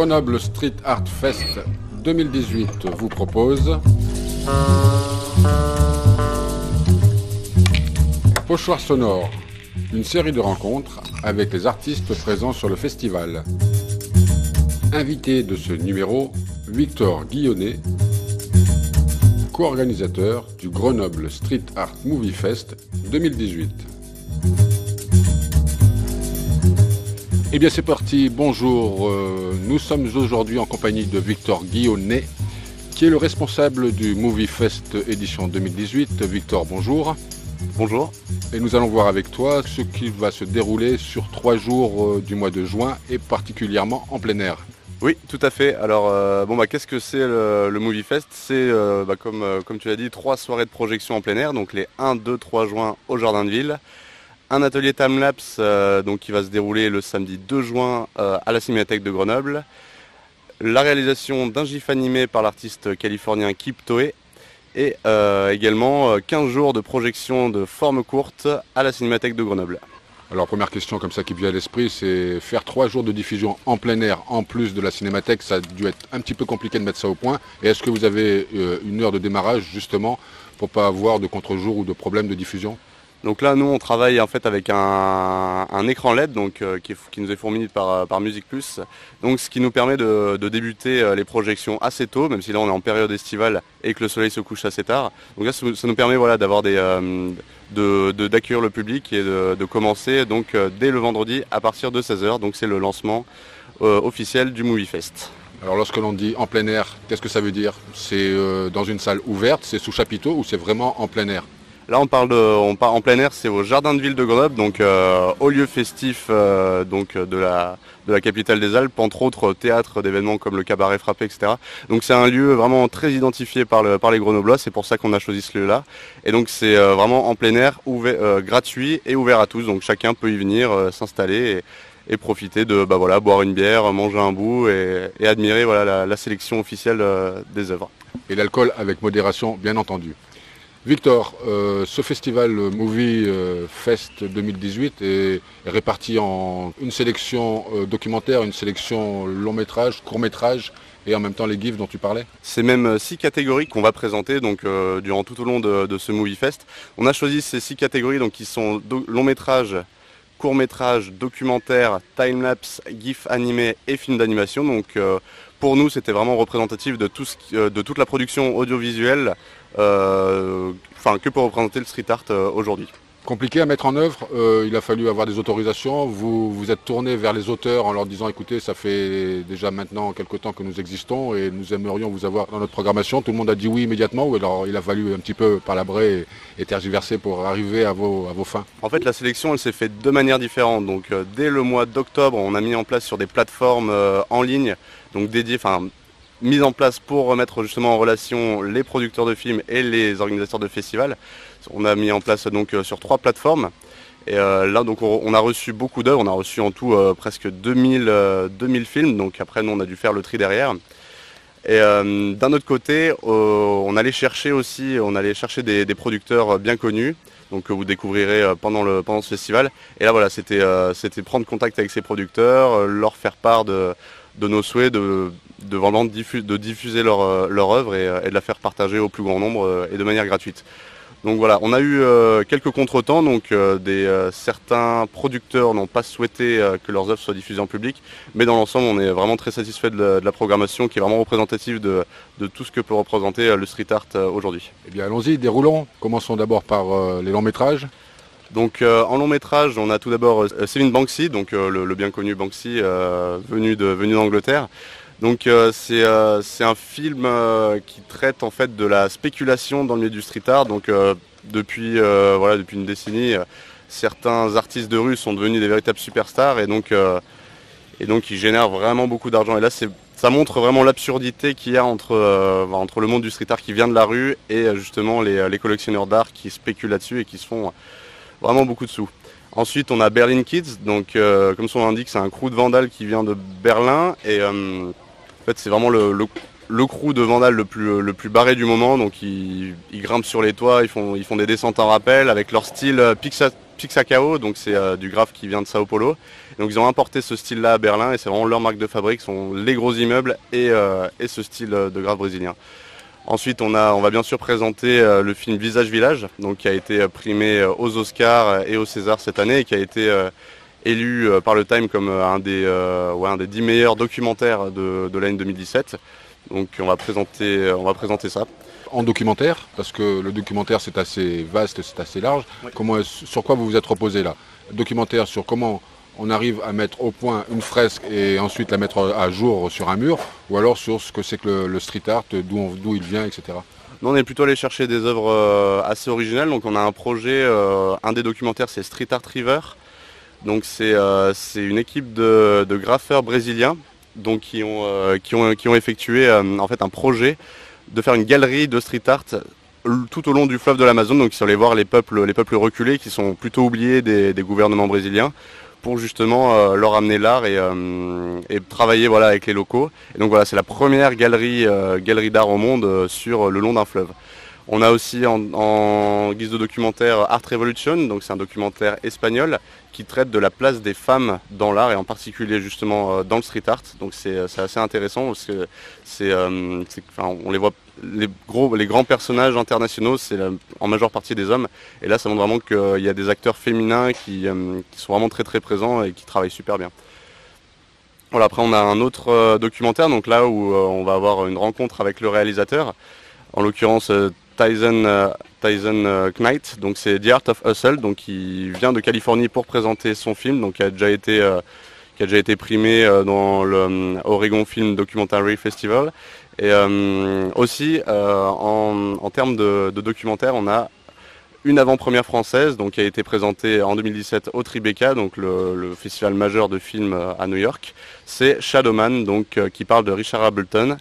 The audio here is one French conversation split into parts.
Grenoble Street Art Fest 2018 vous propose Pochoir sonore, une série de rencontres avec les artistes présents sur le festival. Invité de ce numéro, Victor Guillonnet, co-organisateur du Grenoble Street Art Movie Fest 2018. Eh bien c'est parti, bonjour, nous sommes aujourd'hui en compagnie de Victor Guillonnet, qui est le responsable du Movie Fest édition 2018. Victor, bonjour. Bonjour. Et nous allons voir avec toi ce qui va se dérouler sur 3 jours du mois de juin et particulièrement en plein air. Oui, tout à fait. Alors, qu'est-ce que c'est le Movie Fest? C'est, comme tu l'as dit, 3 soirées de projection en plein air, donc les 1, 2, 3 juin au Jardin de Ville. Un atelier timelapse qui va se dérouler le samedi 2 juin à la Cinémathèque de Grenoble. La réalisation d'un GIF animé par l'artiste californien Kip Toe. Et également 15 jours de projection de forme courte à la Cinémathèque de Grenoble. Alors première question comme ça qui me vient à l'esprit, c'est faire 3 jours de diffusion en plein air en plus de la Cinémathèque, ça a dû être un petit peu compliqué de mettre ça au point. Et est-ce que vous avez une heure de démarrage justement pour pas avoir de contre-jour ou de problème de diffusion? Donc là, nous, on travaille en fait avec un écran LED qui nous est fourni par Musique Plus. Donc, ce qui nous permet de débuter les projections assez tôt, même si là on est en période estivale et que le soleil se couche assez tard. Donc là, ça nous permet d'avoir d'accueillir le public et de commencer dès le vendredi à partir de 16h. Donc c'est le lancement officiel du Movie Fest. Alors lorsque l'on dit en plein air, qu'est-ce que ça veut dire? C'est dans une salle ouverte, c'est sous chapiteau ou c'est vraiment en plein air? Là, on part en plein air, c'est au Jardin de Ville de Grenoble, donc au lieu festif de la capitale des Alpes, entre autres théâtre d'événements comme le Cabaret Frappé, etc. Donc c'est un lieu vraiment très identifié par les Grenoblois, c'est pour ça qu'on a choisi ce lieu-là. Et donc c'est vraiment en plein air, gratuit et ouvert à tous, donc chacun peut y venir s'installer et profiter de boire une bière, manger un bout et admirer la sélection officielle des œuvres. Et l'alcool avec modération, bien entendu. Victor, ce festival Movie Fest 2018 est réparti en une sélection documentaire, une sélection long métrage, court métrage et en même temps les GIFs dont tu parlais. C'est même 6 catégories qu'on va présenter durant tout au long de ce Movie Fest. On a choisi ces 6 catégories qui sont long métrage, court métrage, documentaire, timelapse, GIF animé et film d'animation. Donc pour nous c'était vraiment représentatif de toute la production audiovisuelle que pour représenter le street art aujourd'hui. Compliqué à mettre en œuvre, il a fallu avoir des autorisations. Vous vous êtes tourné vers les auteurs en leur disant écoutez, ça fait déjà maintenant quelques temps que nous existons et nous aimerions vous avoir dans notre programmation. Tout le monde a dit oui immédiatement ou alors il a fallu un petit peu palabrer et tergiverser pour arriver à vos fins? En fait, la sélection elle s'est faite de manière différente. Donc dès le mois d'octobre, on a mis en place sur des plateformes en ligne, donc dédiées, mise en place pour remettre justement en relation les producteurs de films et les organisateurs de festivals. On a mis en place sur 3 plateformes et là on a reçu beaucoup d'œuvres, on a reçu en tout presque 2000 films, donc après nous on a dû faire le tri derrière. Et d'un autre côté, on allait chercher des producteurs bien connus, donc que vous découvrirez pendant ce festival. Et là c'était prendre contact avec ces producteurs, leur faire part de nos souhaits de diffuser leur œuvre et de la faire partager au plus grand nombre et de manière gratuite. Donc voilà, on a eu quelques contretemps, certains producteurs n'ont pas souhaité que leurs œuvres soient diffusées en public, mais dans l'ensemble on est vraiment très satisfait de la programmation qui est vraiment représentative de tout ce que peut représenter le street art aujourd'hui. Eh bien allons-y, déroulons. Commençons d'abord par les longs métrages. Donc en long métrage, on a tout d'abord Céline Banksy, le bien connu Banksy venu d'Angleterre. Donc c'est un film qui traite en fait de la spéculation dans le milieu du street art. Donc depuis une décennie, certains artistes de rue sont devenus des véritables superstars et donc ils génèrent vraiment beaucoup d'argent. Et là ça montre vraiment l'absurdité qu'il y a entre le monde du street art qui vient de la rue et justement les collectionneurs d'art qui spéculent là-dessus et qui se font vraiment beaucoup de sous. Ensuite, on a Berlin Kids, donc comme son nom l'indique, c'est un crew de vandales qui vient de Berlin et en fait c'est vraiment le crew de vandales le plus barré du moment. Donc ils grimpent sur les toits, ils font des descentes en rappel avec leur style Pixacao, donc c'est du graphe qui vient de Sao Paulo. Donc ils ont importé ce style-là à Berlin et c'est vraiment leur marque de fabrique, sont les gros immeubles et ce style de graphe brésilien. Ensuite, on va bien sûr présenter le film Visage Village, donc qui a été primé aux Oscars et au César cette année et qui a été élu par le Time comme un des 10 meilleurs documentaires de l'année 2017. Donc on va présenter ça. En documentaire, parce que le documentaire c'est assez vaste, c'est assez large, Oui. sur quoi vous vous êtes reposé là? Documentaire sur comment on arrive à mettre au point une fresque et ensuite la mettre à jour sur un mur, ou alors sur ce que c'est que le street art, d'où il vient, etc. Nous, on est plutôt allé chercher des œuvres assez originales. Donc on a un projet, un des documentaires c'est Street Art River. Donc c'est une équipe de graffeurs brésiliens donc, qui ont effectué en fait un projet de faire une galerie de street art tout au long du fleuve de l'Amazon. Donc ils sont allés voir les peuples reculés qui sont plutôt oubliés des gouvernements brésiliens pour justement leur amener l'art et travailler voilà, avec les locaux. Et donc voilà, c'est la première galerie d'art au monde sur le long d'un fleuve. On a aussi en guise de documentaire Art Revolution, donc c'est un documentaire espagnol qui traite de la place des femmes dans l'art et en particulier justement dans le street art. Donc c'est assez intéressant parce que on les voit, les grands personnages internationaux, c'est en majeure partie des hommes. Et là ça montre vraiment qu'il y a des acteurs féminins qui sont vraiment très très présents et qui travaillent super bien. Voilà, après on a un autre documentaire, donc là où on va avoir une rencontre avec le réalisateur, en l'occurrence Tyson Knight, donc c'est The Art of Hustle, donc il vient de Californie pour présenter son film, donc qui a déjà été primé dans le Oregon Film Documentary Festival. Et aussi en termes de documentaire, on a une avant-première française donc qui a été présentée en 2017 au Tribeca, donc le festival majeur de films à New York. C'est Shadowman, donc qui parle de Richard Appleton,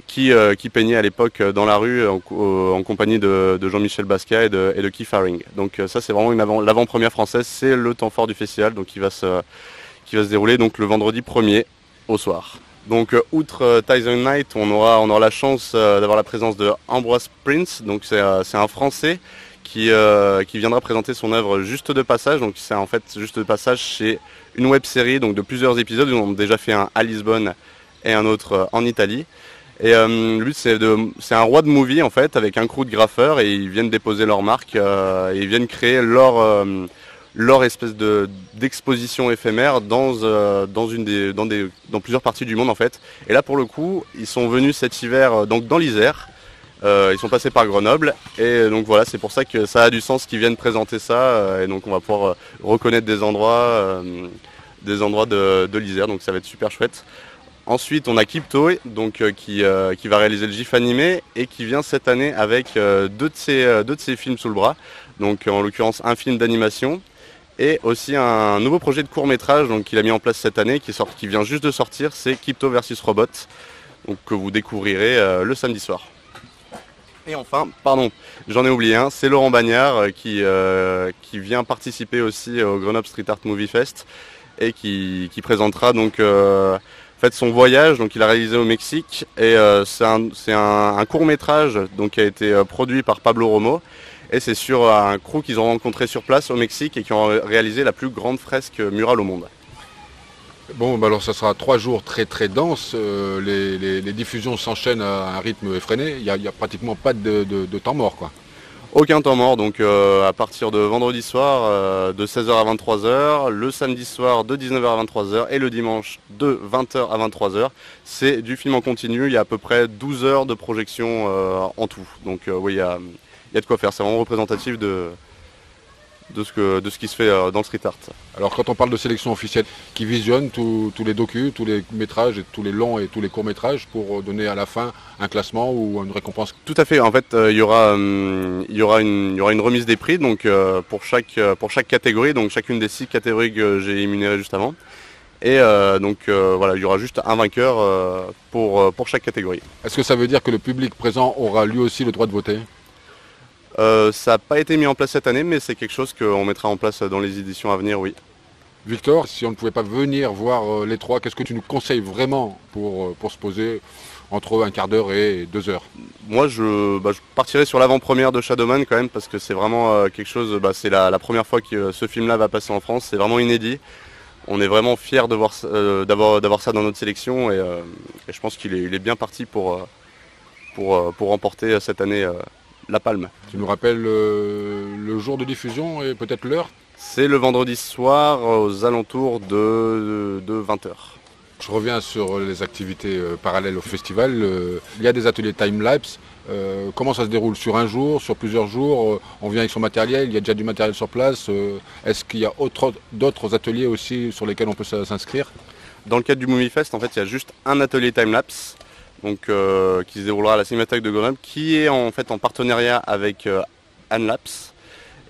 qui peignait à l'époque dans la rue en compagnie de Jean-Michel Basquiat et de Keith Haring. Donc ça c'est vraiment l'avant-première française, c'est le temps fort du festival, donc qui va se dérouler donc le vendredi 1er au soir. Donc outre Tyson Knight, on aura la chance d'avoir la présence de Ambroise Prince, donc c'est un Français qui viendra présenter son œuvre Juste de passage. Donc c'est en fait Juste de passage, c'est une web série donc de plusieurs épisodes. Ils ont déjà fait un à Lisbonne et un autre en Italie. Et le but c'est un roi de movie en fait avec un crew de graffeurs et ils viennent déposer leur marque et ils viennent créer leur espèce d'exposition éphémère dans plusieurs parties du monde en fait. Et là pour le coup ils sont venus cet hiver donc dans l'Isère. Ils sont passés par Grenoble et donc voilà, c'est pour ça que ça a du sens qu'ils viennent présenter ça et donc on va pouvoir reconnaître des endroits de l'Isère, donc ça va être super chouette. Ensuite on a Kipto donc, qui va réaliser le GIF animé et qui vient cette année avec deux de ses films sous le bras, donc en l'occurrence un film d'animation et aussi un nouveau projet de court-métrage qu'il a mis en place cette année qui vient juste de sortir, c'est Kipto vs Robot, donc, que vous découvrirez le samedi soir. Et enfin, pardon, j'en ai oublié un, c'est Laurent Bagnard qui vient participer aussi au Grenoble Street Art Movie Fest et qui présentera donc son voyage. Donc il a réalisé au Mexique et c'est un court-métrage donc qui a été produit par Pablo Romo et c'est sur un crew qu'ils ont rencontré sur place au Mexique et qui ont réalisé la plus grande fresque murale au monde. Bon, bah alors ça sera 3 jours très très denses, les diffusions s'enchaînent à un rythme effréné, il y a pratiquement pas de temps mort quoi. Aucun temps mort, donc à partir de vendredi soir de 16h à 23h, le samedi soir de 19h à 23h et le dimanche de 20h à 23h. C'est du film en continu, il y a à peu près 12 heures de projection en tout. Donc oui, il y a de quoi faire, c'est vraiment représentatif de ce qui se fait dans le street art. Alors quand on parle de sélection officielle, qui visionne tous les docus, tous les métrages, et tous les longs et tous les courts métrages pour donner à la fin un classement ou une récompense? Tout à fait, en fait il y aura une remise des prix donc, pour chaque catégorie, donc chacune des 6 catégories que j'ai énumérées juste avant. Et voilà, il y aura juste un vainqueur pour chaque catégorie. Est-ce que ça veut dire que le public présent aura lui aussi le droit de voter? Ça n'a pas été mis en place cette année, mais c'est quelque chose qu'on mettra en place dans les éditions à venir, oui. Victor, si on ne pouvait pas venir voir les 3, qu'est-ce que tu nous conseilles vraiment pour se poser entre un quart d'heure et 2 heures. Moi, je partirai sur l'avant-première de Shadowman quand même, parce que c'est vraiment quelque chose, c'est la première fois que ce film-là va passer en France, c'est vraiment inédit. On est vraiment fiers d'avoir ça dans notre sélection et je pense qu'il est bien parti pour remporter cette année la palme. Tu nous rappelles le jour de diffusion et peut-être l'heure? C'est le vendredi soir aux alentours de 20h. Je reviens sur les activités parallèles au festival. Il y a des ateliers time-lapse. Comment ça se déroule? Sur un jour, sur plusieurs jours? On vient avec son matériel, il y a déjà du matériel sur place. Est-ce qu'il y a d'autres ateliers aussi sur lesquels on peut s'inscrire? Dans le cadre du Movie Fest, en fait, il y a juste un atelier time-lapse donc, qui se déroulera à la Cinémathèque de Grenoble, qui est en partenariat avec Anlapse.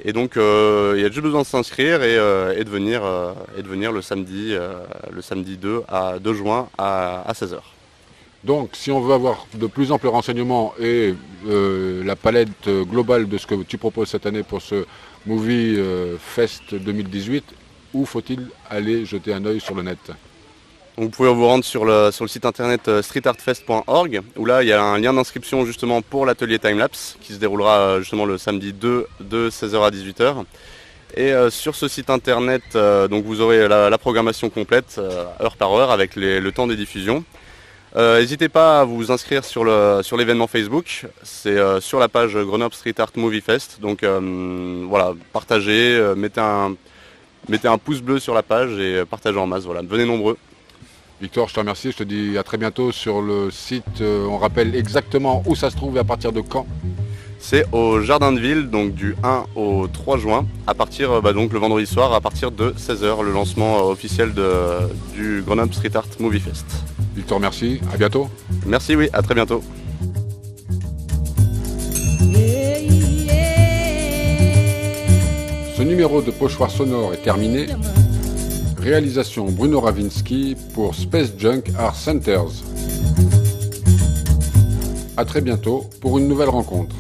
Et donc il y a juste besoin de s'inscrire et de venir le samedi 2 juin à 16h. Donc si on veut avoir de plus amples renseignements et la palette globale de ce que tu proposes cette année pour ce Movie Fest 2018, où faut-il aller jeter un œil sur le net? Donc, vous pouvez vous rendre sur le site internet streetartfest.org où là il y a un lien d'inscription justement pour l'atelier timelapse qui se déroulera justement le samedi 2 de 16h à 18h. Et sur ce site internet donc vous aurez la programmation complète heure par heure avec le temps des diffusions. N'hésitez pas à vous inscrire sur l'événement Facebook, c'est sur la page Grenoble Street Art Movie Fest. Donc voilà, partagez, mettez un pouce bleu sur la page et partagez en masse, voilà, venez nombreux. Victor, je te remercie, je te dis à très bientôt sur le site. On rappelle exactement où ça se trouve et à partir de quand? C'est au Jardin de Ville, donc du 1 au 3 juin, à partir donc le vendredi soir, à partir de 16h, le lancement officiel du Grenoble Street Art Movie Fest. Victor, merci, à bientôt. Merci, oui, à très bientôt. Ce numéro de Pochoir sonore est terminé. Réalisation Bruno Ravinsky pour Space Junk Art Centers. A très bientôt pour une nouvelle rencontre.